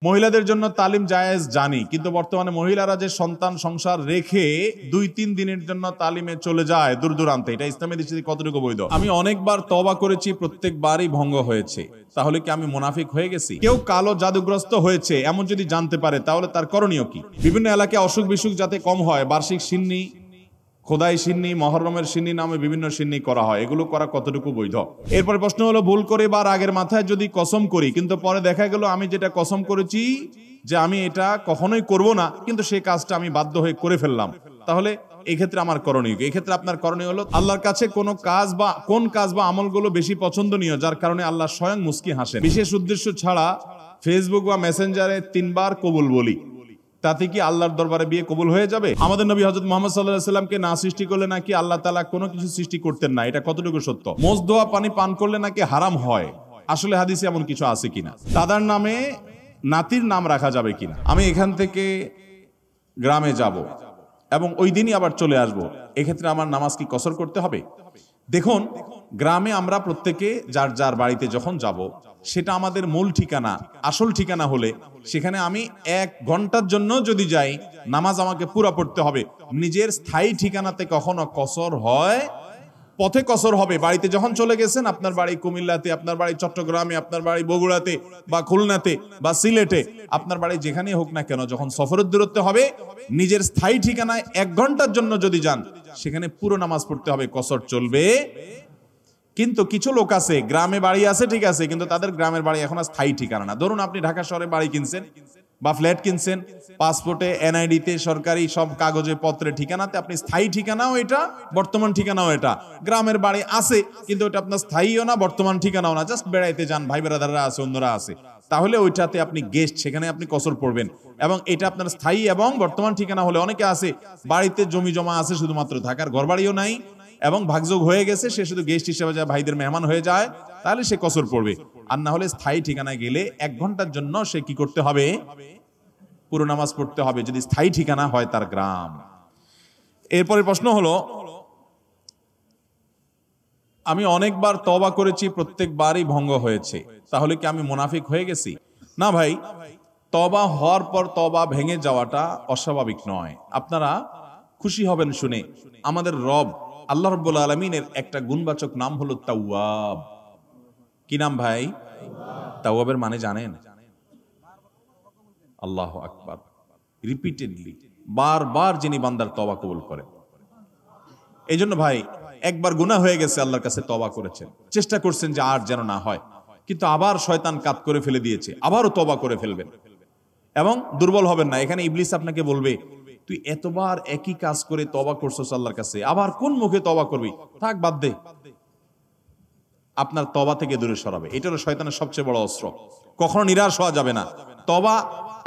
মহিলাদের জন্য তালিম জায়েজ জানি, কিন্তু বর্তমানে মহিলারা যে সন্তান সংসার রেখে 2-3 দিনের জন্য তালিমে চলে যায় দূর দূরান্তে, এটা ইসলামের দৃষ্টিতে কতটুকু বৈধ? আমি অনেকবার তওবা করেছি, প্রত্যেকবারই ভঙ্গ হয়েছে। তাহলে কি আমি মুনাফিক হয়ে গেছি? কেউ কালো জাদুগ্রস্ত হয়েছে এমন যদি জানতে পারে তাহলে তার করণীয় কি? বিভিন্ন এলাকায় অসুখ বিসুখ যাতে কম হয়, বার্ষিক সিন্নি, খোদাই সিন্নি, মহরমের সিন্নি নামে বিভিন্ন সিন্নি করা হয়, এগুলো করা কতটুকু বৈধ? এরপরে প্রশ্ন হলো, ভুল করে বা রাগের মাথায় যদি কসম করি, কিন্তু পরে দেখা গেল আমি যেটা কসম করেছি যে আমি এটা কখনোই করব না, কিন্তু সেই কাজটা আমি বাধ্য হয়ে করে ফেললাম, তাহলে এই ক্ষেত্রে আমার করণীয় কি? এই ক্ষেত্রে আপনার করণীয় হলো, আল্লাহর কাছে কোন কাজ বা আমলগুলো বেশি পছন্দনীয় যার কারণে আল্লাহ স্বয়ং মুস্কি হাসেন, বিশেষ উদ্দেশ্য ছাড়া ফেসবুক বা মেসেঞ্জারে 3 বার কবুল বলি, তাতে কি আল্লাহর দরবারে বিয়ে কবুল হয়ে যাবে? আমাদের নবী হযরত মুহাম্মদ সাল্লাল্লাহু আলাইহি ওয়াসাল্লামকে না সৃষ্টি করলে নাকি আল্লাহ তাআলা কোনো কিছু সৃষ্টি করতেন না, এটা কতটুকু সত্য? মোজ ধোয়া পানি পান করলে নাকি হারাম হয়, আসলে হাদিসে এমন কিছু আছে কিনা? দাদার নামে নাতির নাম রাখা যাবে কিনা? আমি এখান থেকে গ্রামে যাব এবং ওই দিনই আবার চলে আসব, এক্ষেত্রে আমার নামাজ কি কসর করতে হবে? দেখুন, গ্রামে আমরা প্রত্যেকে যার যার বাড়িতে যখন যাব, সেটা আমাদের মূল ঠিকানা, আসল ঠিকানা হলে সেখানে আমি 1 ঘন্টার জন্য যদি যাই, নামাজ আমাকে পুরা পড়তে হবে। নিজের স্থায়ী ঠিকানাতে কখনো কসর হয়? পথে কসর হবে। বাড়িতে যখন চলে গেছেন, আপনার বাড়ি কুমিল্লাতে, আপনার বাড়ি চট্টগ্রামে, আপনার বাড়ি বগুড়াতে বা খুলনাতে বা সিলেটে, আপনার বাড়ি যেখানেই হোক না কেন, যখন সফরের দূরত্ব হবে, নিজের স্থায়ী ঠিকানায় 1 ঘন্টার জন্য যদি যান, সেখানে পুরো নামাজ পড়তে হবে, কসর চলবে। কিন্তু কিছু লোক আছে, গ্রামে বাড়ি আছে ঠিক আছে, কিন্তু তাদের গ্রামের বাড়ি এখন আর স্থায়ী ঠিকানা না। ধরুন আপনি ঢাকা শহরে বাড়ি কিনছেন বা ফ্ল্যাট কিনছেন, পাসপোর্টে, এনআইডিতে, সরকারি সব কাগজে পত্রে ঠিকানাতে আপনি স্থায়ী ঠিকানাও এটা, বর্তমান ঠিকানাও এটা। গ্রামের বাড়ি আছে কিন্তু ওটা আপনার স্থায়ীও না, বর্তমান ঠিকানাও না, জাস্ট বেড়াইতে যান, ভাই বেড়াদাররা আছে, অন্যরা আছে, তাহলে ওইটাতে আপনি গেস্ট, সেখানে আপনি কসর পড়বেন। এবং এটা আপনার স্থায়ী এবং বর্তমান ঠিকানা হলে, অনেকে আছে বাড়িতে জমি জমা আছে, শুধুমাত্র থাকার ঘর বাড়িও নাই এবং ভাগযোগ হয়ে গেছে, সে শুধু গেস্ট হিসেবে যায়, ভাইদের মেহমান হয়ে যায়, তাহলে সে কসর পড়বে। আর না হলে স্থায়ী ঠিকানায় গেলে 1 ঘন্টার জন্য সে কি করতে হবে? পুরো নামাজ পড়তে হবে, যদি স্থায়ী ঠিকানা হয় তার গ্রাম। এরপরে প্রশ্ন হলো, আমি অনেকবার তওবা করেছি, প্রত্যেকবারই ভঙ্গ হয়েছে, তাহলে কি আমি মুনাফিক হয়ে গেছি? না ভাই, তওবা হওয়ার পর তওবা ভেঙে যাওয়াটা অস্বাভাবিক নয়। আপনারা খুশি হবেন শুনে, আমাদের রব আল্লাহ রাব্বুল আলামিনের একটা গুণবাচক নাম হলো তাওয়াব। কি নাম ভাই? তাওয়াবের মানে জানেন? আল্লাহু আকবার। রিপিটেডলি, বারবার যিনি বান্দার তওবা কবুল করেন। এই জন্য ভাই, একবার গুনাহ হয়ে গেছে, আল্লাহর কাছে তওবা করেছেন, চেষ্টা করছেন যে আর যেন না হয়, কিন্তু আবার শয়তান কাত করে ফেলে দিয়েছে, আবারও তওবা করে ফেলবেন এবং দুর্বল হবেন না। এখানে ইবলিস আপনাকে বলবে, তুই এতবার একই কাজ করে তওবা করছস আল্লাহর কাছে, আবার কোন মুখে তওবা করবি? থাক, বাদ দে। আপনার তওবা থেকে দূরে সরাবে। এটা হলো শয়তানের সবচেয়ে বড় অস্ত্র। কখনো নিরাশ হওয়া যাবে না। তওবা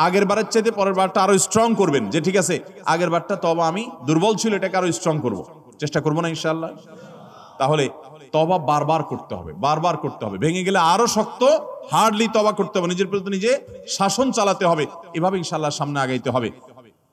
আগের বারের চাইতে পরের বারটা আরো স্ট্রং করবেন, যে ঠিক আছে আগের বারটা তওবা আমি দুর্বল ছিল, এটাকে আরো স্ট্রং করব, চেষ্টা করবো না ইনশাআল্লাহ। তাহলে তওবা বারবার করতে হবে, বারবার করতে হবে। ভেঙে গেলে আরো শক্ত, হার্ডলি তওবা করতে হবে, নিজের প্রতি নিজে শাসন চালাতে হবে, এভাবে ইনশাআল্লাহ সামনে আগাইতে হবে।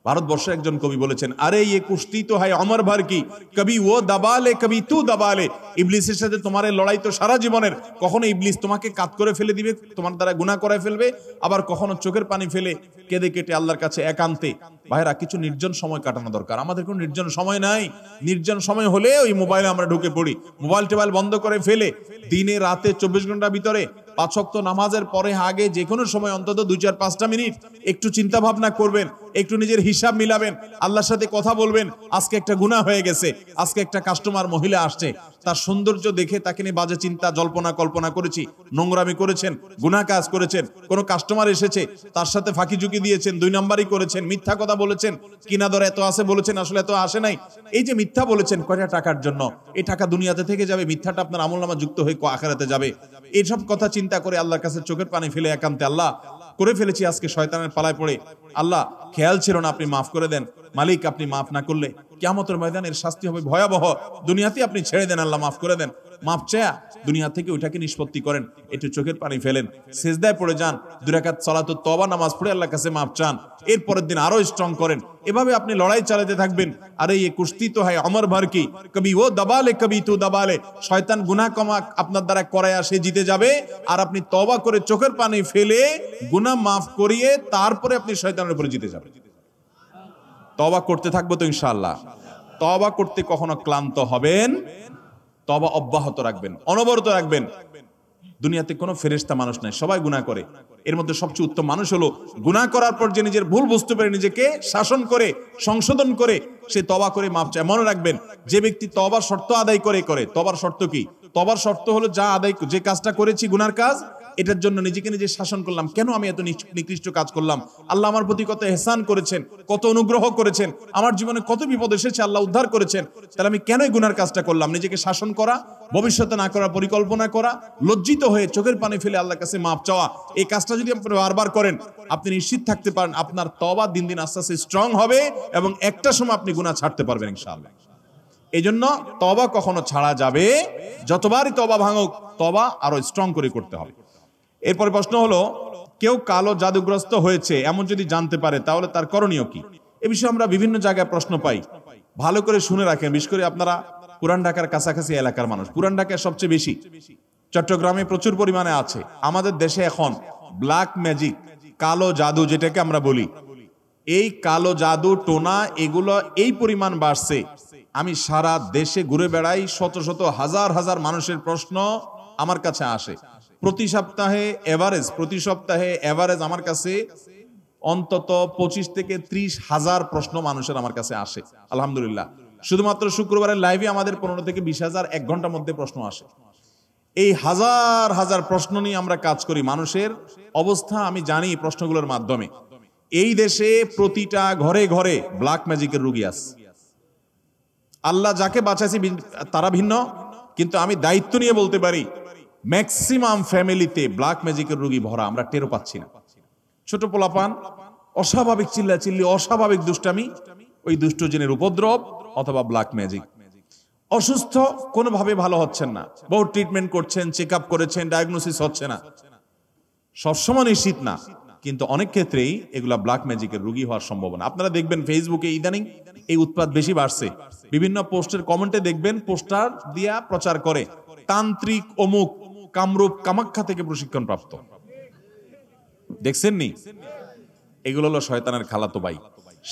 ভারতবর্ষের একজন কবি বলেছেন, আরে ইয়ে কুস্তি তো হয় অমর ভর কি, কবি ও দাবালে কবি তু দাবালে। ইবলিসের সাথে তোমার লড়াই তো সারা জীবনের। কখনো ইবলিস তোমাকে কাত করে ফেলে দিবে, তোমার দ্বারা গুনাহ করায় ফেলবে, আবার কখনো চোখের পানি ফেলে কেঁদে কেটে আল্লাহর কাছে একান্তে। ভাইরা, কিছু নির্জন সময় কাটানো দরকার। আমাদের কোনো নির্জন সময় নাই। নির্জন সময় হলে ওই মোবাইলে আমরা ঢুকে পড়ি, মোবাইল টোবাইল বন্ধ করে ফেলে দিনে রাতে 24 ঘন্টার ভিতরে 5 ওয়াক্ত নামাজের পরে আগে যে কোনো সময় অন্তত 2-4-5টা মিনিট একটু চিন্তা ভাবনা করবেন, একটু নিজের হিসাব মিলাবেন, আল্লাহর সাথে কথা বলবেন। আজকে একটা গুনাহ হয়ে গেছে, আজকে একটা কাস্টমার মহিলা আসছে, তার সৌন্দর্য দেখে তাকে নিয়ে বাজে চিন্তা জল্পনা কল্পনা করেছি, নোংরামি করেছেন, গুনাহ কাজ করেছেন। কোন কাস্টমার এসেছে, তার সাথে ফাঁকি ঝুঁকি দিয়েছেন, 2 নাম্বারই করেছেন, মিথ্যা কথা বলেছেন, কিনা দর এত আছে বলেছেন, আসলে এত আসে নাই। এই যে মিথ্যা বলেছেন কয়টা টাকার জন্য, এই টাকা দুনিয়াতে থেকে যাবে, মিথ্যাটা আপনার আমলনামা যুক্ত হয়ে আখিরাতে যাবে। এইসব কথা চিন্তা করে আল্লাহর কাছে চোখের পানি ফেলে একান্তে, আল্লাহ করে ফেলেছি আজকে শয়তানের পালায় পড়ে, আল্লাহ খেয়াল ছিল না, আপনি মাফ করে দেন। মালিক, আপনি মাফ না করলে কিয়ামতের ময়দানে এর শাস্তি হবে ভয়াবহ। দুনিয়াতে আপনি ছেড়ে দেন, আল্লাহ মাফ করে দেন, মাফ চায়া দুনিয়া থেকে ওইটাকে নিষ্পত্তি করেন, একটু চোখের পানি ফেলেন, সিজদায় পড়ে যান, 2 রাকাত সালাতুত তওবা নামাজ পড়ে আল্লাহর কাছে মাফ চান, এর পরের দিন আরো স্ট্রং করেন। এভাবে আপনি লড়াই চালাতে থাকবেন। আরে ये কুস্তি তো হয় অমর ভর কি, কবি ও দবালে কবি তু দবালে। শয়তান গুনাহ কমা আপনার দ্বারা করায়া সে জিতে যাবে, আর আপনি তওবা করে চোখের পানি ফেলে গুনাহ মাফ করিয়ে তারপরে আপনি শয়তানের উপরে জিতে যাবেন। তওবা করতে থাকবো তো ইনশাআল্লাহ। তওবা করতে কখনো ক্লান্ত হবেন, তওবা অব্যাহত রাখবেন, অনবরত রাখবেন। দুনিয়াতে কোনো ফেরেশতা মানুষ নাই, সবাই গুনাহ করে। এর মধ্যে সবচেয়ে উত্তম মানুষ হলো গুনাহ করার পর যে নিজের ভুল বুঝতে পারে, নিজেকে শাসন করে সংশোধন করে সে তওবা করে মাফ চায়। মনে রাখবেন, যে ব্যক্তি তওবার শর্ত আদায় করে তওবার শর্ত কি? তওবার শর্ত হলো যে কাজটা করেছি গুনার কাজ, এটার জন্য নিজেকে নিজে শাসন করলাম, কেন আমি এত নিকৃষ্ট কাজ করলাম, আল্লাহ আমার প্রতি কত ইহসান করেছেন, কত অনুগ্রহ করেছেন, আমার জীবনে কত বিপদ এসেছে আল্লাহ উদ্ধার করেছেন, তাহলে আমি কেন এই গুনার কাজটা করলাম? নিজেকে শাসন করা, ভবিষ্যতে না করার পরিকল্পনা করা, লজ্জিত হয়ে চোখের পানি ফেলে আল্লাহর কাছে মাপ চাওয়া, এই কাজটা যদি আপনি বারবার করেন, আপনি নিশ্চিত থাকতে পারেন আপনার তওবা দিন দিন আস্তে আস্তে স্ট্রং হবে এবং একটা সময় আপনি গুনাহ ছাড়তে পারবেন ইনশাআল্লাহ। এই জন্য তওবা কখনো ছাড়া যাবে, যতবারই তওবা ভাঙুক, তওবা আরো স্ট্রং করে করতে হবে। এরপর প্রশ্ন হলো, কেউ কালো জাদুগ্রস্ত হয়েছে এমন যদি জানতে পারে তাহলে তার করণীয় কি? এ বিষয়ে আমরা বিভিন্ন জায়গায় প্রশ্ন পাই, ভালো করে শুনে রাখেন। বিশেষ করে আপনারা পুরান ঢাকার কাছাকাছি এলাকার মানুষ, পুরান ঢাকায় সবচেয়ে বেশি, চট্টগ্রামে প্রচুর পরিমাণে আছে। আমাদের দেশে এখন ব্ল্যাক ম্যাজিক, কালো জাদু যেটাকে আমরা বলি, এই কালো জাদু টোনা এগুলো এই পরিমাণ বাড়ছে। আমি সারা দেশে ঘুরে বেড়াই, শত শত হাজার হাজার মানুষের প্রশ্ন আমার কাছে আসে। প্রতি সপ্তাহে এভারেজ আমার কাছে অন্তত 25 থেকে 30 হাজার প্রশ্ন মানুষের আমার কাছে আসে। আলহামদুলিল্লাহ, শুধুমাত্র শুক্রবারের লাইভে আমাদের 15 থেকে 20,000 এক ঘন্টার মধ্যে প্রশ্ন আসে। এই হাজার হাজার প্রশ্ন নিয়ে আমরা কাজ করি। মানুষের অবস্থা আমি জানি প্রশ্নগুলোর মাধ্যমে। এই দেশে প্রতিটা ঘরে ঘরে ব্ল্যাক ম্যাজিকের রোগী আছে। আল্লাহ যাকে বাঁচাইছে তারা ভিন্ন, কিন্তু আমি দায়িত্ব নিয়ে বলতে পারি ম্যাক্সিমাম ফ্যামিলিতে ব্ল্যাক ম্যাজিকের রোগী ভরা, আমরা টেরও পাচ্ছি না। ছোট পোলাপান, অস্বাভাবিক চিল্লাচিল্লি, অস্বাভাবিক দুষ্টামি, ওই দুষ্ট জিনের উপদ্রব অথবা ব্ল্যাক ম্যাজিক। অসুস্থ, কোনোভাবে ভালো হচ্ছেন না, বহু ট্রিটমেন্ট করছেন, চেক আপ করেছেন, ডায়াগনোসিস হচ্ছে না, সবসময় নিশ্চিত না, কিন্তু অনেক ক্ষেত্রেই এগুলা ব্ল্যাক ম্যাজিকের রোগী হওয়ার সম্ভাবনা। আপনারা দেখবেন ফেসবুকে ইদানিং এই উৎপাত বেশি বাড়ছে। বিভিন্ন পোস্টের কমেন্টে দেখবেন পোস্টার দিয়া প্রচার করে তান্ত্রিক অমুক কামরূপ কামাখ্যা থেকে প্রশিক্ষণ প্রাপ্ত। দেখছেন নি? এগুলো হলো শয়তানের খালাতো ভাই,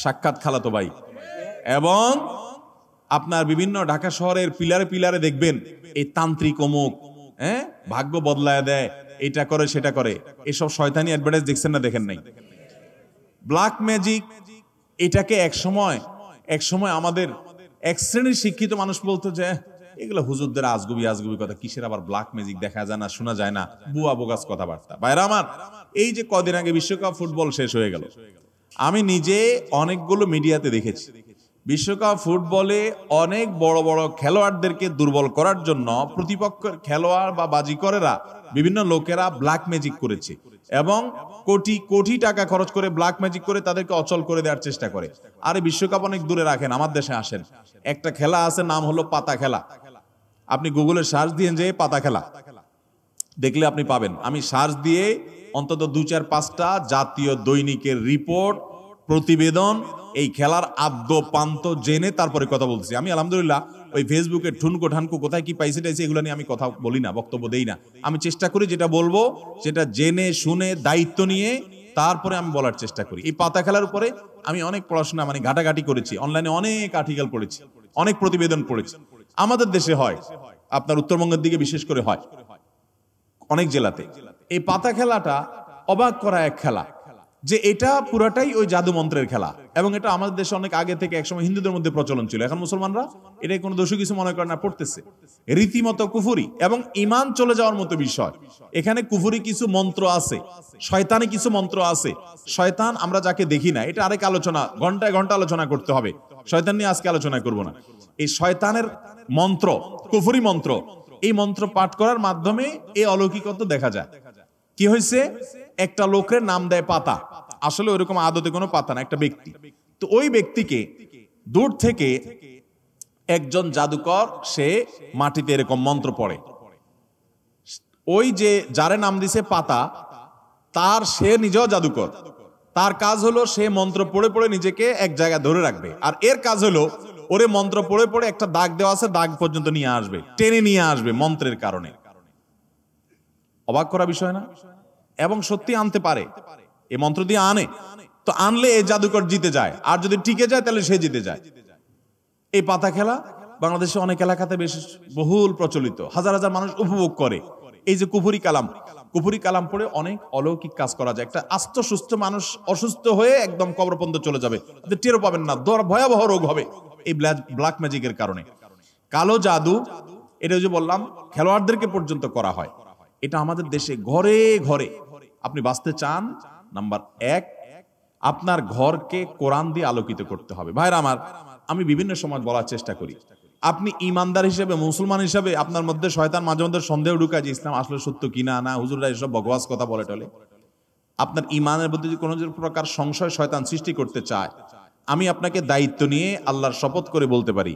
সাক্ষাৎ খালাতো ভাই। এবং আপনার বিভিন্ন ঢাকা শহরের পিলারে পিলারে দেখবেন এই তান্ত্রিক অমুক, ভাগ্য বদলায় দেয়, এটা করে সেটা করে, এসব শয়তানি অ্যাডভার্টাইজ দেখছেন না? দেখেন নাই? ব্ল্যাক ম্যাজিক এটাকে এক সময় আমাদের এক শ্রেণীর শিক্ষিত মানুষ বলতো যে এগুলো হুজুরদের আজগুবি কথা, কিসের আবার ব্ল্যাক ম্যাজিক, দেখা যায় না, শোনা যায় না, বুয়া বোগাস কথাবার্তা। ভাইরা আমার, এই যে কদিন আগে বিশ্বকাপ ফুটবল শেষ হয়ে গেল, আমি নিজে অনেকগুলো মিডিয়াতে দেখেছি বিশ্বকাপ ফুটবলে অনেক বড় বড় খেলোয়াড়দেরকে দুর্বল করার জন্য প্রতিপক্ষের খেলোয়াড় বা বাজিকরেরা, বিভিন্ন লোকেরা ব্ল্যাক ম্যাজিক করেছে এবং কোটি কোটি টাকা খরচ করে ব্ল্যাক ম্যাজিক করে তাদেরকে অচল করে দেওয়ার চেষ্টা করে। আরে বিশ্বকাপ অনেক দূরে রাখেন, আমার দেশে আসেন, একটা খেলা আছে, নাম হলো পাতা খেলা। আপনি গুগলে সার্চ দিয়ে যে পাতা খেলা দেখলে আপনি পাবেন। আমি সার্চ দিয়ে অন্তত 2-4-5টা জাতীয় দৈনিকের রিপোর্ট, প্রতিবেদন, এই খেলার আদ্য পান্ত জেনে তারপরে কথা বলছি। আমি আলহামদুলিল্লাহ ওই ফেসবুকে ঠুনকো ঠানকো কোথায় কি পাইছে টাইছে এগুলো নিয়ে আমি কথা বলি না, বক্তব্য দেই না। আমি চেষ্টা করি যেটা বলবো সেটা জেনে শুনে দায়িত্ব নিয়ে তারপরে আমি বলার চেষ্টা করি। এই পাতা খেলার উপরে আমি অনেক পড়াশোনা ঘাটাঘাটি করেছি, অনলাইনে অনেক আর্টিকেল পড়েছি, অনেক প্রতিবেদন পড়েছি। আমাদের দেশে হয়, আপনার উত্তরবঙ্গের দিকে বিশেষ করে হয়, অনেক জেলাতে। এই পাতা খেলাটা অবাক করা এক খেলা, যে এটা পুরাটাই ওই জাদু মন্ত্রের খেলা, এবং এটা আমাদের দেশে অনেক আগে থেকে একসময় হিন্দুদের মধ্যে প্রচলন ছিল। এখন মুসলমানরা এটাই কোনো দোষী কিছু মনে করে না, পড়তেছে, রীতিমতো কুফুরি এবং ঈমান চলে যাওয়ার মতো বিষয়। এখানে কুফুরি কিছু মন্ত্র আছে, শয়তানি কিছু মন্ত্র আছে। শয়তান আমরা যাকে দেখি না, এটা আরেক আলোচনা, ঘন্টায় ঘন্টা আলোচনা করতে হবে, শয়তান নিয়ে আজকে আলোচনা করব না। এই শয়তানের মন্ত্র, কুফুরি মন্ত্র, এই মন্ত্র পাঠ করার মাধ্যমে এই অলৌকিকত্ব দেখা যায়। কি হয়েছে, একটা লোকের নাম দেয় পাতা, আসলে ওইরকম আদতে কোনো পাতা না, একটা ব্যক্তি। তো ওই ব্যক্তিকে দূর থেকে একজন জাদুকর সে মাটিতে এরকম মন্ত্র পড়ে, ওই যে যারে নাম দিছে পাতা, তার সে নিজেও জাদুকর, তার কাজ হলো সে মন্ত্র পড়ে পড়ে নিজেকে এক জায়গায় ধরে রাখবে, আর এর কাজ হলো ওরে মন্ত্র পড়ে পড়ে একটা দাগ দেওয়া আছে, দাগ পর্যন্ত নিয়ে আসবে, টেনে নিয়ে আসবে মন্ত্রের কারণে। অবাক করা বিষয় না? এবং সত্যি আনতে পারে, এই মন্ত্র দিয়ে আনে, তো আনলে এই জাদুকর জিতে যায়, আর যদি টিকে যায় তাহলে সে জিতে যায়। এই পাতা খেলা বাংলাদেশে অনেক এলাকাতে বেশ বহুল প্রচলিত, হাজার হাজার মানুষ উপভোগ করে। এই যে কুফুরি কালাম, কুফুরি কালাম পড়ে অনেক অলৌকিক কাজ করা যায়। একটা আস্ত সুস্থ মানুষ অসুস্থ হয়ে একদম কবর পর্যন্ত চলে যাবে, টেরও পাবেন না, ভয়াবহ রোগ হবে এই ব্ল্যাক ম্যাজিকের কারণে। কালো জাদু, এটা যে বললাম খেলোয়াড়দেরকে পর্যন্ত করা হয়। এটা আমাদের দেশে ঘরে ঘরে। আপনি বাঁচতে চান, নাম্বার 1, আপনার ঘরকে কোরআন দিয়ে আলোকিত করতে হবে। ভাইরা আমার, আমি বিভিন্ন সময় বলার চেষ্টা করি, আপনি ইমানদার হিসেবে, মুসলমান হিসেবে আপনার মধ্যে শয়তান মাঝে মধ্যে সন্দেহ ঢুকায় যে ইসলাম আসলে সত্য কিনা, না হুজুররা এসব বকওয়াস কথা বলে টলে। আপনার ইমানের মধ্যে যদি কোনো প্রকার সংশয় শয়তান সৃষ্টি করতে চায়, আমি আপনাকে দায়িত্ব নিয়ে আল্লাহর শপথ করে বলতে পারি,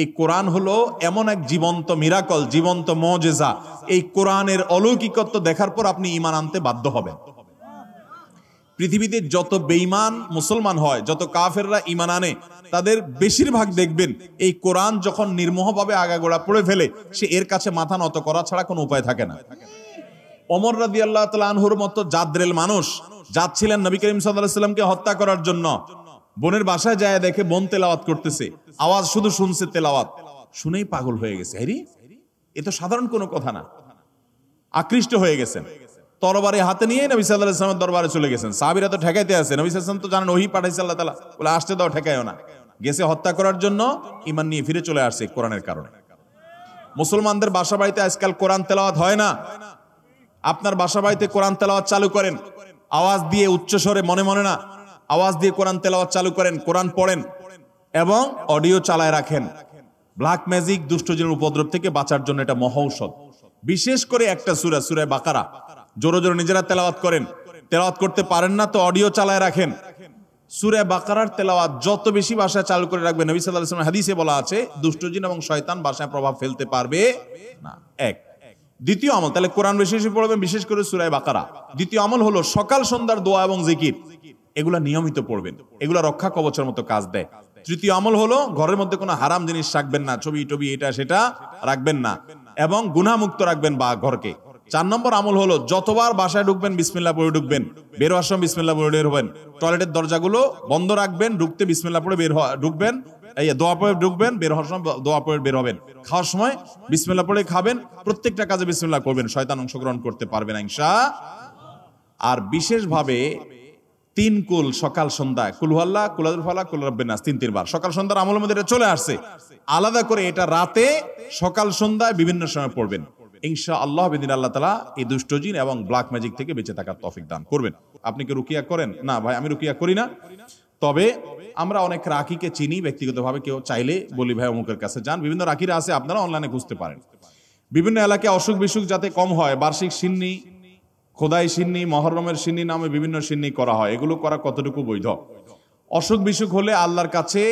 এই কোরআন হলো এমন এক জীবন্ত মিরাকল, জীবন্ত মুজিজা। এই কোরআনের অলৌকিকত্ব দেখার পর আপনি ঈমান আনতে বাধ্য হবেন। পৃথিবীতে যত বেঈমান মুসলমান হয়, যত কাফেররা ঈমান আনে, তাদের বেশিরভাগ দেখবেন এই কোরআন যখন নির্মোহভাবে আগাগোড়া পড়ে ফেলে, সে এর কাছে মাথা নত করা ছাড়া কোনো উপায় থাকে না। ওমর রাদিয়াল্লাহু তাআলা আনহুর মতো জাদ্রেল মানুষ যাচ্ছিলেন নবী করিম সাল্লাল্লাহু আলাইহি ওয়াসাল্লামকে হত্যা করার জন্য, বোনের বাসায় যায় দেখে বোন তেলাওয়াত করতেছে, আওয়াজ শুধু শুনছে, তেলাওয়াত শুনেই পাগল হয়ে গেছে। আরে এ তো সাধারণ কোনো কথা না, আকৃষ্ট হয়ে গেছেন। তরবারি হাতে নিয়ে নবী সাল্লাল্লাহু আলাইহি ওয়াসাল্লামের দরবারে চলে গেছেন। সাহাবীরা তো ঠেকাইতে আছে, নবী সাল্লাল্লাহু আলাইহি ওয়াসাল্লাম তো জানেন ওহী পাঠাইছে আল্লাহ তাআলা, বলে আসতে দাও, ঠেকায়ও না। গেছে হত্যা করার জন্য, ঈমান নিয়ে ফিরে চলে আসছে কোরআনের কারণে। মুসলমানদের বাসা বাড়িতে আজকাল কোরআন তেলাওয়াত হয় না। আপনার বাসা বাড়িতে কোরআন তেলাওয়াত চালু করেন, আওয়াজ দিয়ে, উচ্চ স্বরে, মনে মনে না, আওয়াজ দিয়ে কোরআন তেলাওয়াত চালু করেন, কোরআন পড়েন এবং অডিও চালায় রাখেন। ব্ল্যাক ম্যাজিক, দুষ্টজিনের উপদ্রব থেকে বাঁচার জন্য এটা মহৌষধ। বিশেষ করে একটা সূরা, সূরা বাকারা জোরে জোরে নিজেরা তেলাওয়াত করেন। তেলাওয়াত করতে পারেন না তো অডিও চালায় রাখেন। সূরা বাকারার তেলাওয়াত যত বেশি ভাষায় চালু করে রাখবেন, নবী সাল্লাল্লাহু আলাইহি ওয়াসাল্লাম হাদিসে বলা আছে দুষ্টজিন এবং শয়তান ভাষায় প্রভাব ফেলতে পারবে না। এক। দ্বিতীয় আমল, তাহলে কোরআন বেশি বেশি পড়বেন, বিশেষ করে সূরা বাকারা। দ্বিতীয় আমল হলো সকাল সন্ধ্যার দোয়া এবং জিকির, এগুলা নিয়মিত পড়বেন, এগুলা রক্ষা কবচের মতো কাজ দেয়। তৃতীয় আমল হলো ঘরের মধ্যে কোনো হারাম জিনিস রাখবেন না, ছবি টবি এটা সেটা রাখবেন না, এবং গুনাহমুক্ত রাখবেন বা ঘরকে। 4 নম্বর আমল হলো যতবার বাসায় ঢুকবেন বিসমিল্লাহ পড়ে ঢুকবেন, বের হওয়ার সময় বিসমিল্লাহ পড়ে বের হবেন। টয়লেটের দরজাগুলো বন্ধ রাখবেন, ঢুকতে বিসমিল্লাহ পড়ে ঢুকবেন, এই দোয়া পড়ে ঢুকবেন, বের হওয়ার সময় দোয়া পড়ে বের হবেন। খাওয়ার সময় বিসমিল্লাহ পড়ে খাবেন, প্রত্যেকটা কাজে বিসমিল্লাহ করবেন, শয়তান অংশগ্রহণ করতে পারবে না ইনশাআল্লাহ। আর বিশেষভাবে 3 কুল সকাল সন্ধ্যায়, কুল হুয়াল্লাহ, কুল আযুল ফালাক, কুল রাব্বিন নাস, 3 বার সকাল সন্ধ্যার আমলের মধ্যে এটা চলে আসছে। আলাদা করে এটা রাতে, সকাল সন্ধ্যায় বিভিন্ন সময় পড়বেন ইনশাআল্লাহ। বিদিন আল্লাহ তাআলা এই দুষ্টজিন এবং ব্ল্যাক ম্যাজিক থেকে বেঁচে থাকার তৌফিক দান করবেন। আপনি কি রুকিয়া করেন? না ভাই, আমি রুকিয়া করি না। তবে আমরা অনেক রাকিকে চিনি ব্যক্তিগতভাবে, কেউ চাইলে বলি ভাই অমুকের কাছে যান, বিভিন্ন রাকিরা আছে, আপনারা অনলাইনে খুঁজতে পারেন। বিভিন্ন এলাকায় অসুখ বিসুখ যাতে কম হয়, বার্ষিক সিন্নি, খোদাই সিন্নি, মহরমের সিন্নি নামে বিভিন্ন সিন্নি করা হয়। এগুলো করা কতটুকু বৈধ? অসুখ বিসুখ হলে আল্লাহর কাছে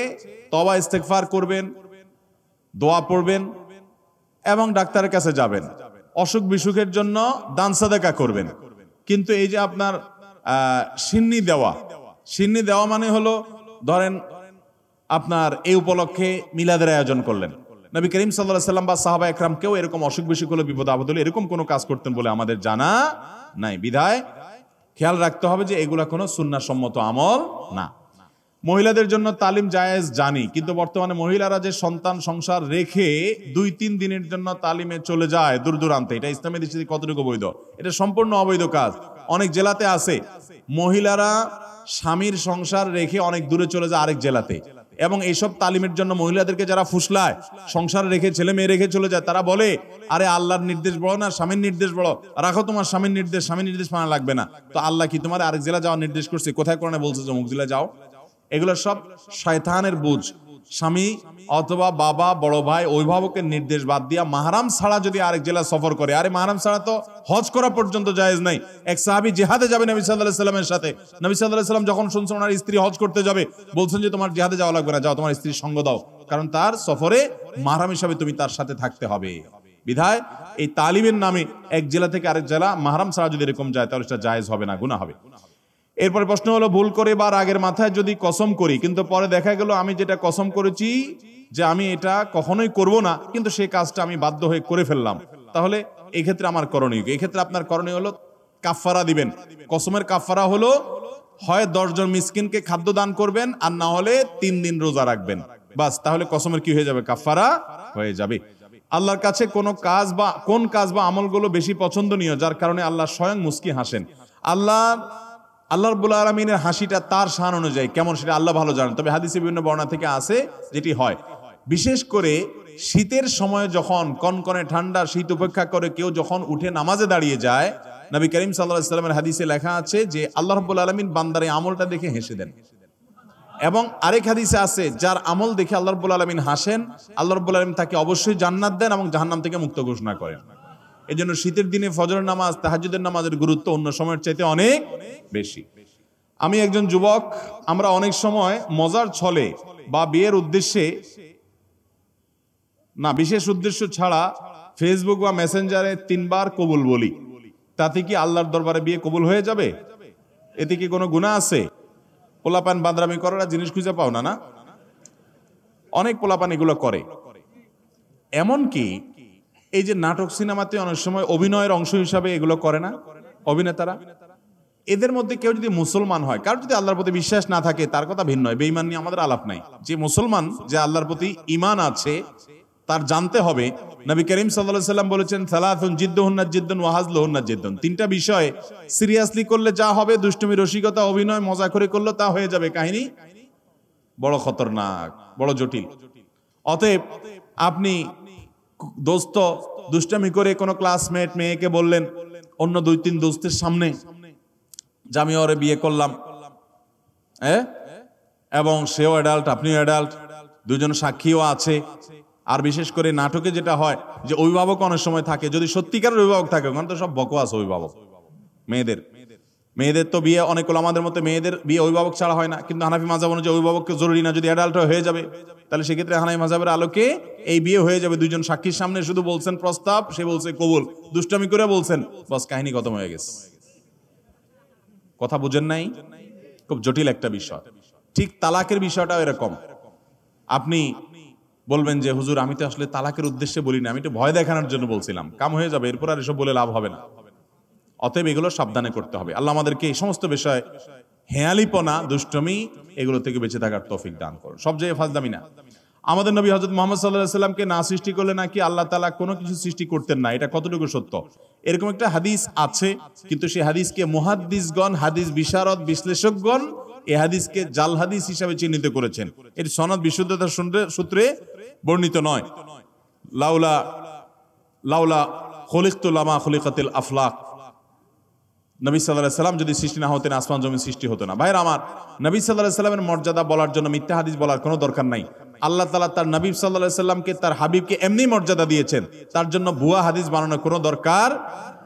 তওবা ইস্তেগফার করবেন, দোয়া পড়বেন এবং ডাক্তারের কাছে যাবেন। অসুখ বিসুখের জন্য দান সাদাকা করবেন। কিন্তু এই যে আপনার সিন্নি দেওয়া মানে হলো, ধরেন আপনার এই উপলক্ষে মিলাদের আয়োজন করলেন, নবী করিম সাল্লাল্লাহু আলাইহি ওয়াসাল্লাম বা সাহাবা একরাম কেউ এরকম অসুখ বিসুখ হলে, বিপদ আপদ হলে এরকম কোনো কাজ করতেন বলে আমাদের জানা নাই। বিধায় খেয়াল রাখতে হবে যে এগুলা কোনো সুন্নাহ সম্মত আমল না। মহিলাদের জন্য তালিম জায়েজ জানি, কিন্তু বর্তমানে মহিলারা যে সন্তান সংসার রেখে 2-3 দিনের জন্য তালিমে চলে যায় দূর দূরান্তে, এটা ইসলামের দৃষ্টিতে কতটুকু বৈধ? এটা সম্পূর্ণ অবৈধ কাজ। অনেক জেলাতে আছে মহিলারা স্বামীর সংসার রেখে অনেক দূরে চলে যায় আরেক জেলাতে, এবং এইসব তালিমের জন্য মহিলাদেরকে যারা ফুসলায়, সংসার রেখে ছেলে মেয়ে রেখে চলে যায়, তারা বলে আরে আল্লাহর নির্দেশ বড় না স্বামীর নির্দেশ বড়, রাখো তোমার স্বামীর নির্দেশ মানা লাগবে না। তো আল্লাহ কি তোমার আরেক জেলা যাওয়ার নির্দেশ করছে? কোথায় কোরআনে বলছে যে অমুক জেলা যাও? এগুলো সব শয়তানের বুঝ। স্বামী অথবা বাবা, বড় ভাই, অভিভাবকের নির্দেশ বাদ দিয়া মাহরাম ছাড়া যদি আরেক জেলা সফর করে, আরে মাহরাম ছাড়া তো হজ করা পর্যন্ত জায়েজ নাই। এক সাহাবী জিহাদে যাবে নবী সাল্লাল্লাহু আলাইহি সাল্লামের সাথে, নবী সাল্লাল্লাহু আলাইহি সাল্লাম যখন শুনছেন ওনার স্ত্রী হজ করতে যাবে, বলছেন যে তোমার জিহাদে যাওয়া লাগবে না, যাও তোমার স্ত্রীর সঙ্গ দাও, কারণ তার সফরে মাহরাম হিসাবে তুমি তার সাথে থাকতে হবে। বিধায় এই তালিমের নামে এক জেলা থেকে আরেক জেলা মাহরাম ছাড়া যদি এরকম যায় তাহলে সেটা জায়েজ হবে না, গুনাহ হবে। এরপরে প্রশ্ন হলো, ভুল করে বা রাগের মাথায় যদি কসম করি, কিন্তু পরে দেখা গেল আমি যেটা কসম করেছি যে আমি এটা কখনোই করব না, কিন্তু সেই কাজটা আমি বাধ্য হয়ে করে ফেললাম, তাহলে এই ক্ষেত্রে আমার করণীয় কি? এই ক্ষেত্রে আপনার করণীয় হলো কাফফারা দিবেন। কসমের কাফফারা হলো হয় 10 জন মিসকিনকে খাদ্য দান করবেন, আর না হলে 3 দিন রোজা রাখবেন, বাস, তাহলে কসমের কি হয়ে যাবে? কাফফারা হয়ে যাবে। আল্লাহর কাছে কোন কাজ বা আমলগুলো বেশি পছন্দনীয় যার কারণে আল্লাহ স্বয়ং মুস্কি হাসেন? আল্লাহ রাব্বুল আলামিনের হাসিটা তার শান অনুযায়ী কেমন সেটা আল্লাহ ভালো জানেন। তবে হাদিসে বিভিন্ন বর্ণনা থেকে আছে যেটি হয়, বিশেষ করে শীতের সময় যখন কনকনে ঠান্ডা শীত উপেক্ষা করে কেউ যখন উঠে নামাজে দাঁড়িয়ে যায়, নবী করিম সাল্লাল্লাহু আলাইহি সাল্লামের হাদিসে লেখা আছে যে আল্লাহ রাব্বুল আলামিন বান্দার এই আমলটা দেখে হেসে দেন। এবং আরেক হাদিসে আছে যার আমল দেখে আল্লাহ রাব্বুল আলামিন হাসেন, আল্লাহ রাব্বুল আলামিন তাকে অবশ্যই জান্নাত দেন এবং জাহান্নাম থেকে মুক্ত ঘোষণা করেন। এজন্য শীতের দিনে ফজরের নামাজ, তাহাজ্জুদের নামাজের গুরুত্ব অন্য সময়ের চাইতে অনেক বেশি। আমি একজন যুবক, আমরা অনেক সময় মজার ছলে বা বিয়ের উদ্দেশ্যে না, বিশেষ উদ্দেশ্য ছাড়া ফেসবুক বা মেসেঞ্জারে 3 বার কবুল বলি, তাতে কি আল্লাহর দরবারে বিয়ে কবুল হয়ে যাবে? এতে কি কোনো গুনাহ আছে? পোলাপান বাদরামি করার জিনিস খুঁজে পাও না? অনেক পোলাপান এগুলো করে। এমনকি এই যে নাটক সিনেমাতে অনেক সময় অভিনয়ের অংশ হিসাবে এগুলো করে না অভিনেতারা, এদের মধ্যে কেউ যদি মুসলমান হয়, কারণ যদি আল্লাহর প্রতি বিশ্বাস না থাকে তার কথা ভিন্ন হয়, বেঈমান নিয়ে আমাদের আলাপ নাই। যে মুসলমান, যে আল্লাহর প্রতি ঈমান আছে, তার জানতে হবে নবী করিম সাল্লাল্লাহু আলাইহি সাল্লাম বলেছেন সালাতুন জিদ্দুহুন্না জিদ্দুন ওয়া হাজলুহুন্না জিদ্দুন। 3টা বিষয় সিরিয়াসলি করলে যা হবে, দুষ্টুমি, রসিকতা, অভিনয়, মজা করে করলে তা হয়ে যাবে কাহিনী বড় খতরনাক, বড় জটিল। অতএব আপনি দোস্ত দুষ্টামি করে কোনো ক্লাসমেট মেয়েকে বললেন অন্য 2-3 দোস্তের সামনে যে আমি ওরে বিয়ে করলাম, এবং সেও অ্যাডাল্ট, আপনিও অ্যাডাল্ট, 2 জন সাক্ষীও আছে। আর বিশেষ করে নাটকে যেটা হয় যে অভিভাবক অনেক সময় থাকে, যদি সত্যিকারের অভিভাবক থাকে, ওখানে তো সব বকওয়াস অভিভাবক। মেয়েদের তো বিয়ে অনেক আমাদের মতো মেয়েদের বিয়ে অভিভাবক ছাড়া হয় না, কিন্তু হানাফি মাযহাব অনুযায়ী অভিভাবককে জরুরি না, যদি অ্যাডাল্ট হয়ে যাবে তাহলে সেক্ষেত্রে হানাফি মাযহাবের আলোকে এই বিয়ে হয়ে যাবে। 2 জন সাক্ষীর সামনে শুধু বলছেন প্রস্তাব, সে বলছে কবুল, দুষ্টামি করে বলছেন, বাস কাহিনী খতম হয়ে গেছে। কথা বুঝেন নাই? খুব জটিল একটা বিষয়। ঠিক তালাকের বিষয়টাও এরকম। আপনি বলবেন যে হুজুর আমি তো আসলে তালাকের উদ্দেশ্যে বলি না, আমি একটু ভয় দেখানোর জন্য বলছিলাম, কাম হয়ে যাবে, এরপর আর এসব বলে লাভ হবে না। অতএব এগুলো সাবধানে করতে হবে। আল্লাহ আমাদেরকে এই সমস্ত বিষয়, হেয়ালিপনা, দুষ্টমি, এগুলো থেকে বেঁচে থাকার তৌফিক দান করুন। সব জায়গায় ফাজলামি না। আমাদের নবী হযরত মুহাম্মদ সাল্লাল্লাহু আলাইহি সাল্লামকে না সৃষ্টি করলে নাকি আল্লাহ তাআলা কোনো কিছু সৃষ্টি করতেন না, এটা কতটুকু সত্য? এরকম একটা হাদিস আছে, কিন্তু সেই হাদিসকে মুহাদ্দিসগণ, হাদিস বিশারদ, বিশ্লেষকগণ এই হাদিসকে জাল হাদিস হিসাবে চিহ্নিত করেছেন। এর সনদ বিশুদ্ধতার সূত্রে বর্ণিত নয়। লাউলা খুলিকতু লামা খুলিকাতিল আফলাক, নবী সাল্লাল্লাহু আলাইহি সাল্লাম যদি সৃষ্টি না হতেন আসমান জমিন সৃষ্টি হতো না। ভাইরা আমার, নবী সাল্লাল্লাহু আলাইহি সাল্লামের মর্যাদা বলার জন্য মিথ্যা হাদিস বলার কোনো দরকার নাই। আল্লাহ তাআলা তার নবী সাল্লাল্লাহু আলাইহি সাল্লামকে, তার হাবিবকে এমনি মর্যাদা দিয়েছেন, তার জন্য ভুয়া হাদিস বানানোর কোনো দরকার।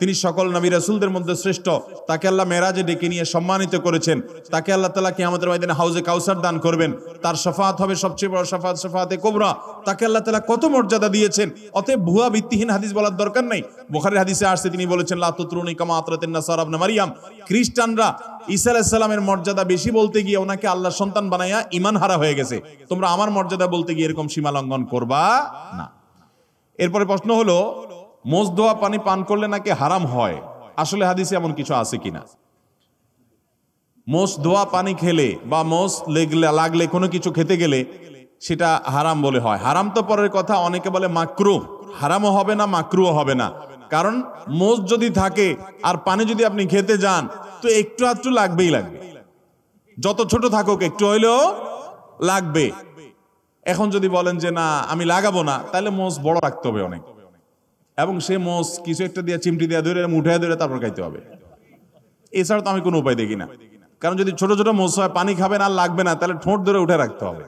তিনি সকল নবী রাসূলদের মধ্যে শ্রেষ্ঠ, তাকে আল্লাহ মেরাজে ডেকে নিয়ে সম্মানিত করেছেন, তাকে আল্লাহ তাআলা কিয়ামতের ময়দানে হাউজে কাউসার দান করবেন, তার শাফাআত হবে সবচেয়ে বড় শাফাআত, শাফাআতে কুবরা। তাকে আল্লাহ তাআলা কত মর্যাদা দিয়েছেন, অতএব ভুয়া ভিত্তিহীন হাদিস বলার দরকার নাই। বুখারীর হাদিসে আসছে, তিনি বলেছেন লা তুতরুনি কামা আতরাতিন নাসারা ইবনে মারইয়াম, খ্রিস্টানরা ঈসা আলাইহিস সালামের মর্যাদা বেশি বলতে গিয়ে ওনাকে আল্লাহর সন্তান বানায়া ঈমান হারা হয়ে গেছে, তোমরা আমার মর্যাদা বলতে গিয়ে এরকম সীমা লঙ্ঘন করবা না। এরপরে প্রশ্ন হলো, মোজ ধোয়া পানি পান করলে নাকি হারাম হয়, আসলে হাদিসে এমন কিছু আছে কিনা? মোজ ধোয়া পানি খেলে বা মোজ লাগলে কোনো কিছু খেতে গেলে সেটা হারাম বলে হয়। হারাম তো পরের কথা, অনেকে বলে মাকরুহ, হারামও হবে না মাকরুহও হবে না। কারণ মোজ যদি থাকে আর পানি যদি আপনি খেতে যান তো একটু আধটু লাগবেই লাগবে, যত ছোট থাকুক একটু হইলেও লাগবে। এখন যদি বলেন যে না আমি লাগাবো না, তাহলে মোজ বড় রাখতে হবে অনেক, এবং সে মোজ কিছু একটা দিয়ে চিমটি দিয়ে ধরে উঠে ধরে তারপর খাইতে হবে। এছাড়া তো আমি কোনো উপায় দেখি না। কারণ যদি ছোট ছোট মোজ হয়, পানি খাবেন আর লাগবে না, তাহলে ঠোঁট ধরে উঠে রাখতে হবে।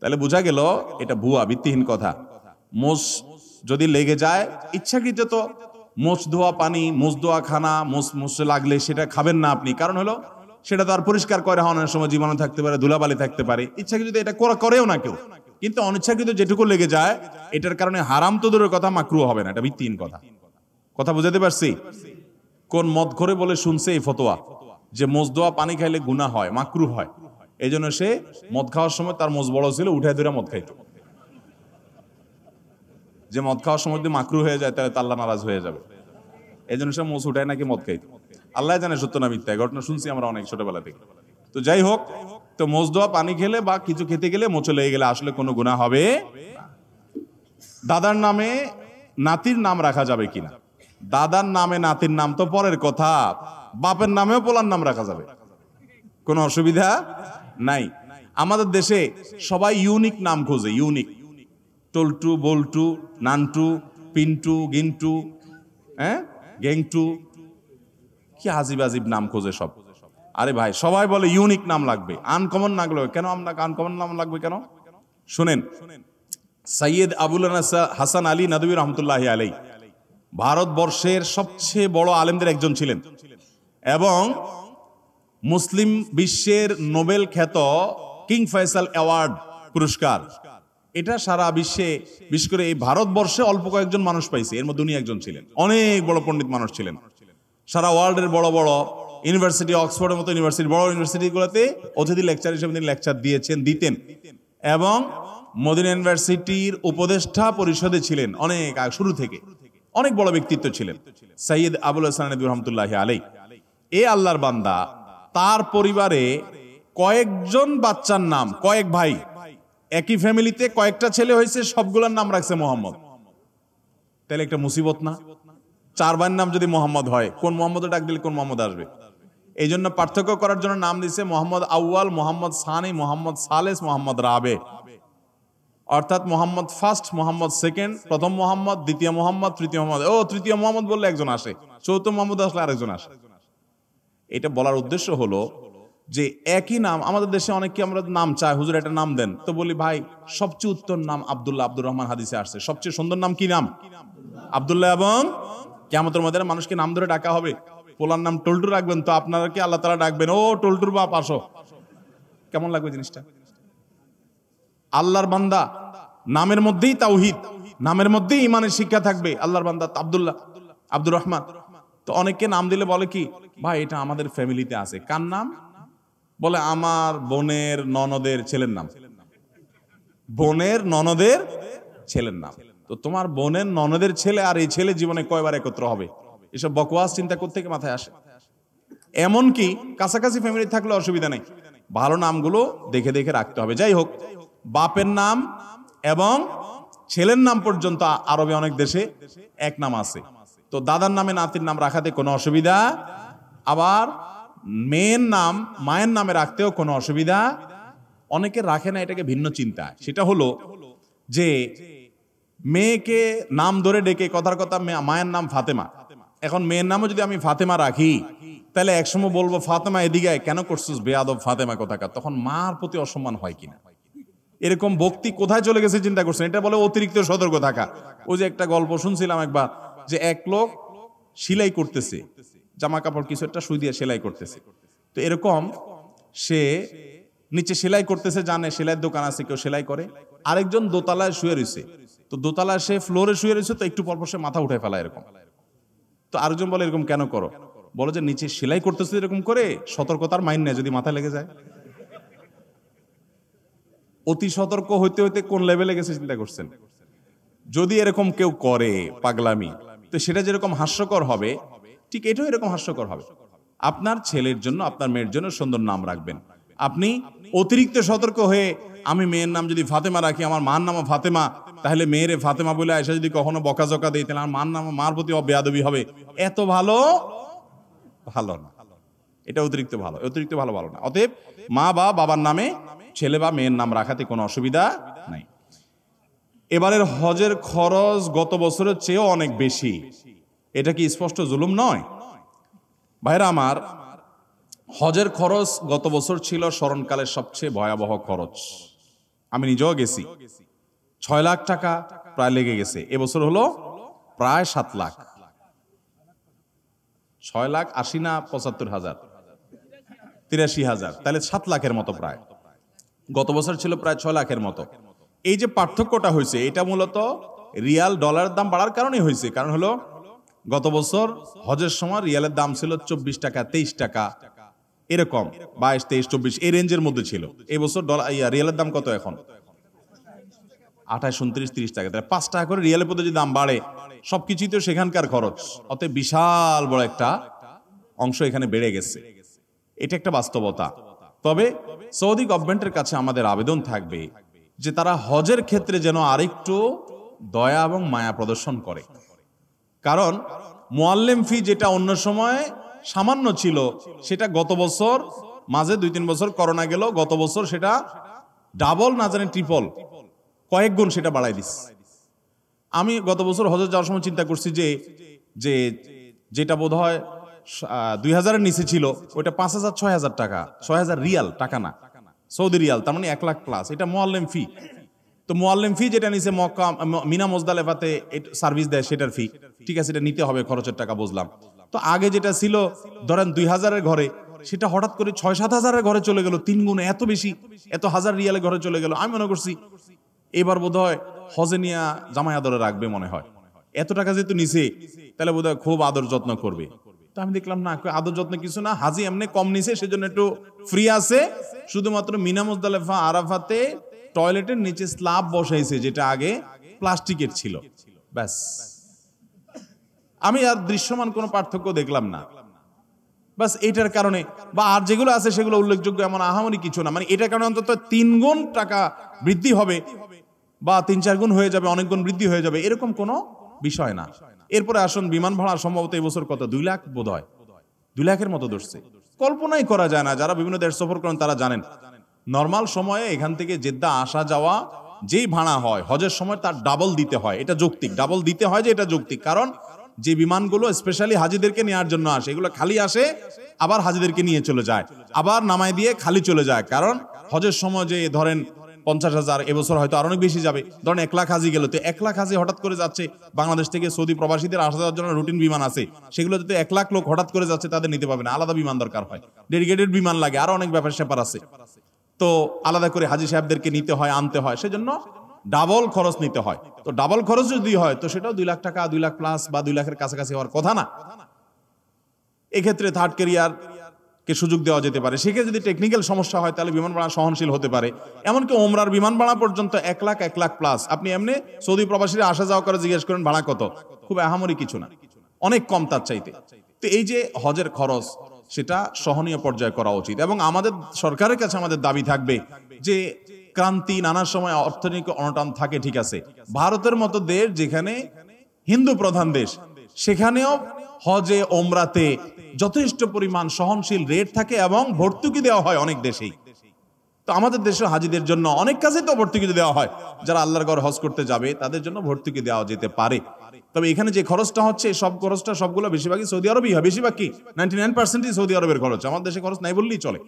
তাহলে বোঝা গেল এটা ভুয়া, ভিত্তিহীন কথা। মোষ যদি লেগে যায় ইচ্ছাকৃত, তো মোষ ধোয়া পানি, মোষ ধোয়া খানা, মোষে লাগলে সেটা খাবেন না আপনি। কারণ হলো সেটা তো আর পরিষ্কার করে হওয়ার সময় জীবাণু থাকতে পারে, ধুলাবালি থাকতে পারে। ইচ্ছাকৃত এটা করেও না কেউ, কিন্তু অনিচ্ছাকৃত যেটুকু লেগে যায় এটার কারণে হারাম তো দূরের কথা, মাকরু হবে না। এটা ভিত্তিহীন কথা। কথা বুঝাতে পারছি? কোন মদ করে বলে শুনছে এই ফতোয়া যে মোষ ধোয়া পানি খাইলে গুনাহ হয়, মাকরু হয়। এই জন্য সে মদ খাওয়ার সময় তার মোষ বড় ছিল, উঠে ধরে মদ খাইতো। যে মদ খাওয়ার সময় যদি মাকরু হয়ে যায় তাহলে আল্লাহ নারাজ হয়ে যাবে, এই জন্য সে মোষ উঠায় নাকি মদ খাইতো। আল্লাহ জানে সত্য না মিথ্যা, ঘটনা শুনছি আমরা অনেক ছোটবেলা থেকে। তো যাই হোক, তো মোষ ধোয়া পানি খেলে বা কিছু খেতে গেলে, মোচে লেগে গেলে আসলে কোনো গুনাহ হবে। দাদার নামে নাতির নাম রাখা যাবে কিনা? দাদার নামে নাতির নাম তো পরের কথা, বাপের নামেও পোলার নাম রাখা যাবে, কোনো অসুবিধা নাই। আমাদের দেশে সবাই ইউনিক নাম খোঁজে, ইউনিক। টল্টু, বল্টু, নান্টু, পিন্টু, গিন্টু, গেংটু, কি আজিব আজিব নাম খোঁজে সব। আরে ভাই, সবাই বলে ইউনিক নাম লাগবে, আনকমন নাম লাগবে। কেন আপনাকে আনকমন নাম লাগবে কেন? শুনেন, সৈয়দ আবুল হাসান আলী নদভী রহমতুল্লাহ আলাই ভারতবর্ষের সবচেয়ে বড় আলেমদের একজন ছিলেন এবং মুসলিম বিশ্বের নোবেল খ্যাত কিং ফয়সাল অ্যাওয়ার্ড পুরস্কার, এটা সারা বিশ্বে, বিশেষ করে এই ভারতবর্ষে অল্প কয়েকজন মানুষ পাইছে, এর মধ্যে উনি একজন ছিলেন। অনেক বড় পণ্ডিত মানুষ ছিলেন। সারা ওয়ার্ল্ডের বড় বড় ইউনিভার্সিটি, অক্সফোর্ডের মতো ইউনিভার্সিটি, বড় ইউনিভার্সিটিগুলোতে অতিথি লেকচার হিসেবে তিনি লেকচার দিতেন এবং মদিনা ইউনিভার্সিটির উপদেষ্টা পরিষদে ছিলেন অনেক শুরু থেকে। অনেক বড় ব্যক্তিত্ব ছিলেন সৈয়দ আবুল হাসান নদভী রহমতুল্লাহ আলাই। এ আল্লাহর বান্দা, তার পরিবারে কয়েকজন বাচ্চার নাম, কয়েক ভাই, একই ফ্যামিলিতে কয়েকটা ছেলে হয়েছে, সবগুলোর নাম রাখছে মোহাম্মদ। তাহলে একটা মুসিবত না? 4 ভাইয়ের নাম যদি মোহাম্মদ হয়, কোন মোহাম্মদ ডাক দিলে কোন মোহাম্মদ আসবে? এই জন্য পার্থক্য করার জন্য নাম দিছে মোহাম্মদ আউয়াল, মোহাম্মদ সানি, মোহাম্মদ সালেস, মোহাম্মদ রাবে। অর্থাৎ মোহাম্মদ ফার্স্ট, মোহাম্মদ সেকেন্ড, প্রথম মোহাম্মদ, দ্বিতীয় মোহাম্মদ, তৃতীয় মোহাম্মদ। তৃতীয় মোহাম্মদ বললে একজন আসে, চৌথ মোহাম্মদ আসলে আরেকজন আসে। এটা বলার উদ্দেশ্য হলো যে একই নাম আমাদের দেশে অনেককে আমরা নাম চাই, হুজুর একটা নাম দেন, তো বলি ভাই সবচেয়ে উত্তম নাম আব্দুল্লাহ, আব্দুর রহমান হাদিসে আসছে। সবচেয়ে সুন্দর নাম কি নাম? আব্দুল্লাহ। এবং কিয়ামতের ময়দানে মানুষকে নাম ধরে ডাকা হবে। পোলার নাম টল্টু রাখবেন, তো আপনারা কি আল্লাহ তাআলা ডাকবেন, ও টল্টুর বাপ আসো? কেমন লাগবে জিনিসটা? আল্লাহর বান্দা, নামের মধ্যেই তাওহীদ, নামের মধ্যেই ইমানের শিক্ষা থাকবে। আল্লাহর বান্দা আব্দুল্লাহ, আব্দুর রহমান। তো অনেককে নাম দিলে বলে কি, ভাই এটা আমাদের ফ্যামিলিতে আছে। কার নাম? বলে আমার বোনের ননদের ছেলের নাম। বোনের ননদের ছেলের নাম। তো তোমার বোনের ননদের ছেলে আর এই ছেলে জীবনে কয়বার একত্র হবে? এসব বকওয়াস চিন্তা করতে মাথায় আসে। এমনকি কাছাকাছি ফ্যামিলি থাকলে অসুবিধা নেই, ভালো নামগুলো দেখে দেখে রাখতে হবে। যাই হোক, বাপের নাম এবং ছেলের নাম পর্যন্ত আরবে অনেক দেশে এক নাম আছে। তো দাদার নামে নাতির নাম রাখাতে কোনো অসুবিধা, আবার মেয়ের নাম মায়ের নামে রাখতেও কোনো অসুবিধা। অনেকে রাখে না, এটাকে ভিন্ন চিন্তা। সেটা হলো যে মেয়েকে নাম ধরে ডেকে, কথার কথা মায়ের নাম ফাতেমা, এখন মেয়ের নামও যদি আমি ফাতেমা রাখি, তাহলে একসময় বলবো ফাতেমা এদিকে কেন করছিস বেয়াদব ফাতেমা কোথাকার, তখন মার প্রতি অসম্মান হয় কিনা। এরকম ভক্তি কোথায় চলে গেছে চিন্তা করছেন? এটা বলে অতিরিক্ত সতর্ক থাকা। ওই যে একটা গল্প শুনছিলাম একবার, যে এক লোক সেলাই করতেছে, জামা কাপড় কিছু একটা সুই দিয়ে সেলাই করতেছে। তো এরকম সে নিচে সেলাই করতেছে, জানে সেলাইয়ের দোকান আছে, কেউ সেলাই করে। আরেকজন দোতলায় শুয়ে রয়েছে, তো দোতলায় সে ফ্লোরে শুয়ে রয়েছে, তো একটু পরপর সে মাথা উঠে ফেলা এরকম। তো আরেকজন বলে এরকম কেন করো? বলো যে নিচে সেলাই করতেছে এরকম করে, সতর্কতার মাইন নেই, যদি মাথা লেগে যায়। অতি সতর্ক হইতে হইতে কোন লেভেলে গেছে চিন্তা করছেন? যদি এরকম কেউ করে পাগলামি, তো সেটা যেরকম হাস্যকর হবে, ঠিক এটাও এরকম হাস্যকর হবে। আপনার ছেলের জন্য, আপনার মেয়ের জন্য সুন্দর নাম রাখবেন। আপনি অতিরিক্ত সতর্ক হয়ে, আমি মেয়ের নাম যদি ফাতেমা রাখি, আমার মার নামও ফাতেমা, তাহলে মেয়েরে ফাতেমা বলে আয়সা যদি কখনো বকাঝকা দেয়, তাহলে আমার মার প্রতি বেয়াদবি হবে। এত ভালো না, এটা অতিরিক্ত ভালো, অতিরিক্ত ভালো না। অতএব মা বা বাবার নামে ছেলে বা মেয়ের নাম রাখাতে কোনো অসুবিধা নাই। এবারের হজের খরচ গত বছরের চেয়েও অনেক বেশি, এটা কি স্পষ্ট জুলুম নয়? ভাইরা আমার, হজের খরচ গত বছর ছিল স্মরণকালের সবচেয়ে ভয়াবহ খরচ। আমি নিজেও গেছি। 6 লাখ টাকা প্রায় লেগে গেছে। এবছর হলো প্রায় 7 লাখ। 6 লাখ 80 না 75,000, 83,000, তাহলে 7 লাখের মতো প্রায়। গত বছর ছিল প্রায় 6 লাখের মতো। এই যে পার্থক্যটা হয়েছে, এটা মূলত রিয়াল ডলারের দাম বাড়ার কারণেই হয়েছে। কারণ হলো গত বছর হজের সময় রিয়ালের দাম ছিল 24 টাকা, 23 টাকা, এরকম 22, 23, 24 এই রেঞ্জের মধ্যে ছিল। এই বছর রিয়ালের দাম কত এখন? 28, 29, 30 টাকা। তাহলে 5 টাকা করে রিয়ালের প্রতি যদি দাম বাড়ে, সবকিছুই তো সেখানকার খরচ, অতএব বিশাল বড় একটা অংশ এখানে বেড়ে গেছে। এটা একটা বাস্তবতা। তবে সৌদি গভর্নমেন্টের কাছে আমাদের আবেদন থাকবে যে তারা হজের ক্ষেত্রে যেন আরেকটু দয়া এবং মায়া প্রদর্শন করে। কারণ মুআল্লিম ফি যেটা অন্য সময় সামান্য ছিল, সেটা গত বছর মাঝে 2-3 বছর করোনা গেল, গত বছর সেটা ডাবল না জানি ট্রিপল কয়েক গুণ সেটা বাড়াই দিস। আমি গত বছর হজে যাওয়ার সময় চিন্তা করছি যে যেটা বোধ হয় 2000-এর নিচে ছিল, ওইটা 5,000, 6,000 টাকা, 6,000 রিয়াল, টাকা না, সৌদি রিয়াল, তার মানে 1 লাখ প্লাস। এটা মুআল্লিম ফি। তো মুআল্লিম ফি যেটা নিচে মক্কা, মিনা, মুজদালিফাতে সার্ভিস দেয়, সেটার ফি, ঠিক আছে, এটা নিতে হবে, খরচের টাকা বুঝলাম। তো আগে যেটা ছিল ধরেন 2000-এর ঘরে, সেটা হঠাৎ করে 6-7,000-এর ঘরে চলে গেল, 3 গুণ, এত বেশি, এত হাজার রিয়ালের ঘরে চলে গেল। আমি মনে করছি এবার বোধহয় হজে নিয়ে জামাই আদরে রাখবে মনে হয়, এত টাকা যেহেতু নিছে, তাহলে বোধহয় খুব আদর যত্ন করবে। তো আমি দেখলাম না, আদর যত্ন কিছু না, হাজি এমনি কম নিছে, সেজন্য একটু ফ্রি আছে। শুধুমাত্র মিনা, মুজদালিফা, আরাফাতে টয়লেটের নিচে স্ল্যাব বসাইছে, যেটা আগে প্লাস্টিকের ছিল, ব্যাস। আমি আর দৃশ্যমান কোনো পার্থক্য দেখলাম না, বাস। এটার কারণে বা আর যেগুলো আছে সেগুলো উল্লেখযোগ্য এমন আহামরি কিছু না, মানে এটার কারণে অন্তত 3 গুণ টাকা বৃদ্ধি হবে বা 3-4 গুণ হয়ে যাবে, অনেক গুণ বৃদ্ধি হয়ে যাবে, এরকম কোনো বিষয় না। এরপরে আসুন, বিমান ভাড়া সম্ভবত এই বছর কত, 2 লাখ বোধ হয়, 2 লাখের মতো ধরছে। কল্পনাই করা যায় না, যারা বিভিন্ন দেশ সফর করেন তারা জানেন। নর্মাল সময়ে এখান থেকে জেদ্দা আসা যাওয়া যেই ভাড়া হয়, হজের সময় তার ডাবল দিতে হয়। এটা যৌক্তিক, ডাবল দিতে হয় যে এটা যৌক্তিক। কারণ যে বিমানগুলো স্পেশালি হাজিদেরকে নেওয়ার জন্য আসে, এগুলো খালি আসে, আবার হাজিদেরকে নিয়ে চলে যায়, আবার নামায় দিয়ে খালি চলে যায়। কারণ হজের সময় যে ধরেন 50,000, এবছর হয়তো আরো অনেক বেশি যাবে, ধরেন 1 লাখ হাজি গেল, তো 1 লাখ হাজি হঠাৎ করে যাচ্ছে বাংলাদেশ থেকে, সৌদি প্রবাসীদের আসা যাওয়ার জন্য রুটিন বিমান আছে, সেগুলো যদি 1 লাখ লোক হঠাৎ করে যাচ্ছে, তাদের নিতে পারবে না, আলাদা বিমান দরকার হয়, ডেডিকেটেড বিমান লাগে, আরো অনেক ব্যাপার স্যাপার আছে। তো আলাদা করে হাজি সাহেবদেরকে নিতে হয়, আনতে হয়, সেজন্য ডাবল খরচ নিতে হয়। তো ডাবল খরচ যদি হয়, তো সেটাও 2 লাখ টাকা, 2 লাখ প্লাস বা 2 লাখের কাছাকাছি হওয়ার কথা না। এক্ষেত্রে থার্ড ক্যারিয়ার কে সুযোগ দেওয়া যেতে পারে। সেক্ষেত্রে যদি টেকনিক্যাল সমস্যা হয়, তাহলে বিমান ভাড়া সহনশীল হতে পারে। এমনকি ওমরার বিমান ভাড়া পর্যন্ত 1 লাখ, 1 লাখ প্লাস। আপনি এমনি সৌদি প্রবাসীরা আসা যাওয়া করে জিজ্ঞেস করেন ভাড়া কত, খুব আহামরি কিছু না, অনেক কম তার চাইতে। তো এই যে হজের খরচ, সেটা সহনীয় পর্যায়ে করা উচিত। এবং আমাদের সরকারের কাছে আমাদের দাবি থাকবে যে ক্রান্তি, নানা সময় অর্থনৈতিক অনটন থাকে, ঠিক আছে, ভারতের মতো দেশ যেখানে হিন্দু প্রধান দেশ, সেখানেও হজে ওমরাতে যথেষ্ট পরিমাণ সহনশীল রেট থাকে এবং ভর্তুকি দেওয়া হয় অনেক দেশেই। তো আমাদের দেশে হাজিদের জন্য অনেক কাজে তো ভর্তুকি দেওয়া হয়, যারা আল্লাহর ঘর হজ করতে যাবে তাদের জন্য ভর্তুকি দেওয়া যেতে পারে। তবে এখানে যে খরচটা হচ্ছে, সব খরচটা সবগুলো বেশিরভাগই সৌদি আরবই হয়, বেশিরভাগ কি 99% সৌদি আরবের খরচ, আমাদের দেশে খরচ নাই বললেই চলে।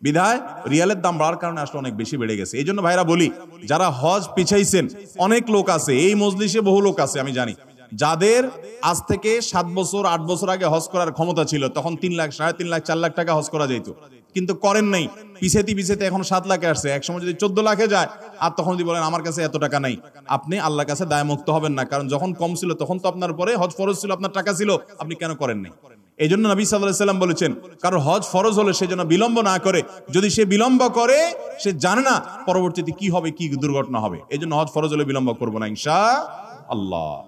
বিধায় রিয়ালের দাম বাড়ার কারণে আসলে অনেক বেশি বেড়ে গেছে। এই জন্য ভাইরা বলি, যারা হজ পিছাইছেন, অনেক লোক আছে এই মজলিসে, বহু লোক আছে আমি জানি, যাদের আজ থেকে 7 বছর 8 বছর আগে হজ করার ক্ষমতা ছিল, তখন 3 লাখ, 3.5 লাখ, 4 লাখ টাকা হজ করা যেত, কিন্তু করেন নাই, পিছাইতে এখন 7 লাখে আসছে। একসময় যদি 14 লাখে যায়, আর তখন যদি বলেন আমার কাছে এত টাকা নাই, আপনি আল্লাহর কাছে দায়মুক্ত হবেন না। কারণ যখন কম ছিল তখন তো আপনার পরে হজ ফরজ ছিল, আপনার টাকা ছিল, আপনি কেন করেন নাই? এই জন্য নবী সাল্লাল্লাহু আলাইহি ওয়াসাল্লাম বলেছেন, কারণ হজ ফরজ হলে সে যেন বিলম্ব না করে। যদি সে বিলম্ব করে, সে জানে না পরবর্তীতে কি হবে, কি দুর্ঘটনা হবে। এই জন্য হজ ফরজ হলে বিলম্ব করবো না ইনশাআল্লাহ।